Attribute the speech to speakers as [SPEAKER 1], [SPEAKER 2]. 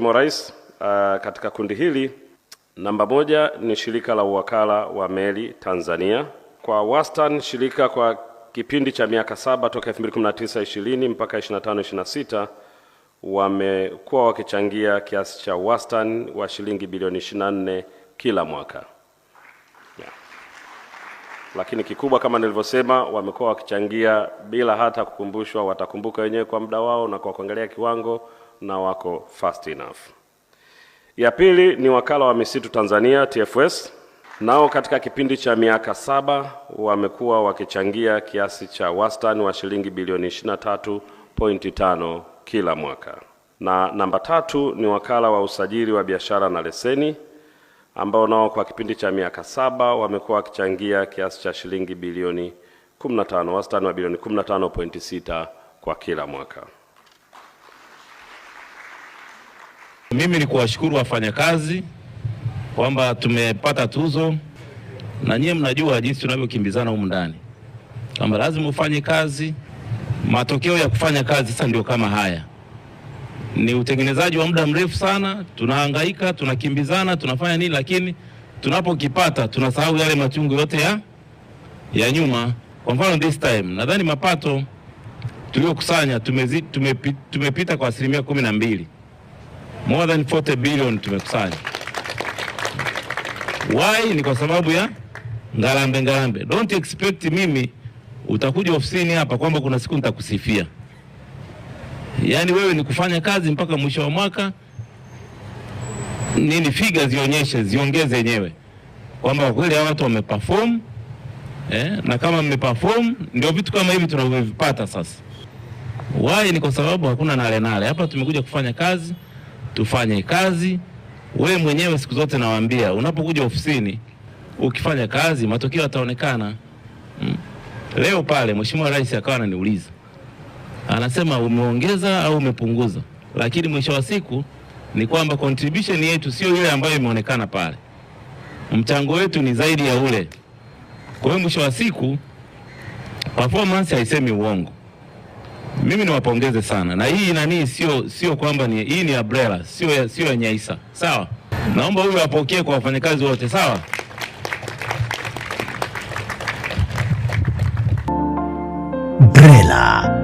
[SPEAKER 1] Mheshimiwa Rais, katika kundi hili namba 1 ni shirika la uwakala wa meli Tanzania. Kwa wastani shirika kwa kipindi cha miaka 7 toka 2019-20 mpaka 25-26 wamekuwa wakichangia kiasi cha wastani wa shilingi bilioni 24 kila mwaka. Lakini kikubwa kama nilivyosema, wamekuwa wakichangia bila hata kukumbushwa, watakumbuka wenyewe kwa muda wao na kwa kuangalia kiwango, na wako fast enough. Ya pili ni wakala wa misitu Tanzania TFS. Nao katika kipindi cha miaka 7 wamekuwa wakichangia kiasi cha wastani wa shilingi bilioni 23.5 kila mwaka. Na namba 3 ni wakala wa usajili wa biashara na leseni, ambao nao kwa kipindi cha miaka 7 wamekuwa wakichangia kiasi cha shilingi bilioni 15, wastani wa bilioni 15.6 kwa kila mwaka.
[SPEAKER 2] Mimi ni kuwashukuru wafanyakazi kwamba tumepata tuzo, na nyie mnajua jinsi tunavyokimbizana humu ndani, kwamba lazima ufanye kazi. Matokeo ya kufanya kazi sasa ndio kama haya. Ni utengenezaji wa muda mrefu sana, tunahangaika, tunakimbizana, tunafanya nini, lakini tunapokipata tunasahau yale machungu yote ya nyuma. Kwa mfano this time nadhani mapato tuliokusanya tumepita kwa 12%. More than 40 billion tumekusanya. Why? Ni kwa sababu ya ngarambe. Don't expect mimi utakuja ofisini hapa kwamba kuna siku nitakusifia. Yaani wewe ni kufanya kazi mpaka mwisho wa mwaka, nini figures ziongeze yenyewe kwamba kweli hawa watu wameperform, na kama mmeperform ndio vitu kama hivi tunavyovipata sasa. Why? Ni kwa sababu hakuna nale. Hapa tumekuja kufanya kazi, tufanye kazi. Wewe mwenyewe siku zote nawaambia, unapokuja ofisini ukifanya kazi matokeo yataonekana. Leo pale Mheshimiwa Rais akawa ananiuliza, anasema umeongeza au umepunguza, lakini mwisho wa siku ni kwamba contribution yetu sio ile ambayo imeonekana pale. Mchango wetu ni zaidi ya ule. Kwa hiyo mwisho wa siku performance haisemi uongo. Mimi niwapongeze sana, na hii nani sio kwamba hii ni umbrella, sio ya Nyaisa. Sawa? Naomba huyu apokee kwa wafanyakazi wote, sawa?
[SPEAKER 3] BRELA